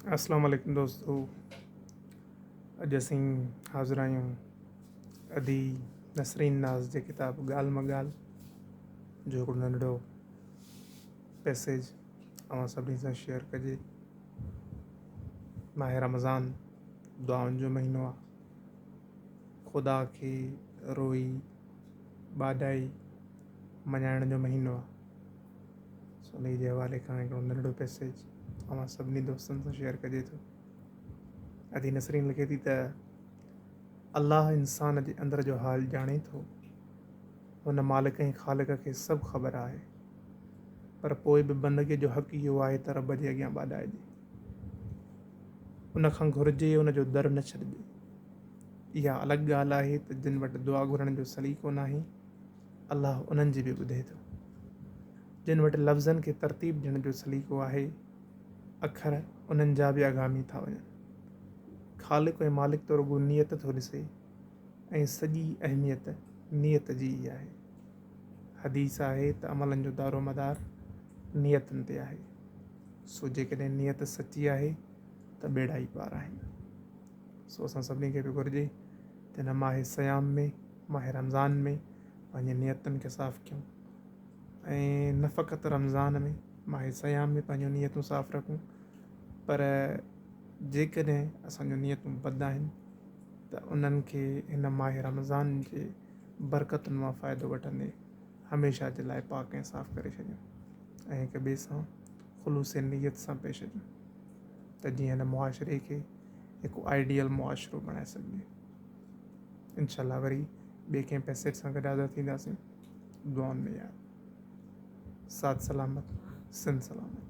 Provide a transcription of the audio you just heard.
अस्सलाम वालेकुम दोस्तों। अॼु असीं हाज़िर आहियूं अदी नसरीन नाज़ जे किताब ॻाल्हि मां ॻाल्हि जो हिकिड़ो नंढिड़ो पैसेज अवां सभिनी सां शेयर कजे। माह रमज़ान दुआउनि जो महीनो आहे। ख़ुदा खे रोई ॿाॾाई मञाइण जो महीनो आहे। सो उन जे हवाले खां हिकिड़ो नंढिड़ो पैसेज अवां सभिनी दोस्तनि सां शेयर कजे थो। अदी नसरीन लिखे थी त अल्लाह इंसान जे अंदर जो हाल ॼाणे थो। हुन मालिक ऐं ख़ालिक खे सभु ख़बर आहे, पर पोइ बि बंदगीअ जो हक़ इहो आहे त रब जे अॻियां ॿाॾाइजे। उन खां घुरिजे उन जो दर न छॾिजे। इहा अलॻि ॻाल्हि आहे त जिन वटि दुआ घुरण जो सलीक़ो नाहे, अल्लाह उन्हनि जी बि ॿुधे थो। जिन वटि लफ़्ज़नि खे तरतीब ॾियण जो सलीक़ो आहे, अखर उन्हनि जा बि आगामी था वञनि। ख़ालिक ऐं मालिक तो रुॻो नियत थो ॾिसे ऐं सॼी अहमियत नियत जी ई आहे। हदीस आहे त अमलनि जो दारो मदार नियतनि ते आहे। सो जेकॾहिं नियत सची आहे त ॿेड़ा ई पार आहिनि। सो असां सभिनी खे बि घुरिजे त हिन माह सयाम में, माह रमज़ान में पंहिंजे नियतनि खे साफ़ु कयूं ऐं न फ़क़ति रमज़ान में, माह सयाम में पंहिंजूं नियतूं साफ़ु रखूं। पर जेकॾहिं असांजूं नियतूं बद आहिनि त उन्हनि खे हिन माह रमज़ान जे बरक़तुनि मां फ़ाइदो वठंदे हमेशह जे लाइ पाक ऐं साफ़ु करे छॾियूं ऐं हिक ॿिए सां ख़ुलूस नियत सां पेश अचूं त जीअं हिन मुआशिरे खे हिकु आइडियल मुआशिरो बणाए सघिजे। इंशाअल्लाह वरी ॿिए कंहिं पैसेज सां गॾु हाज़िर थींदासीं। दुआउनि में यादि। साथ सलामत, सिंध सलामत।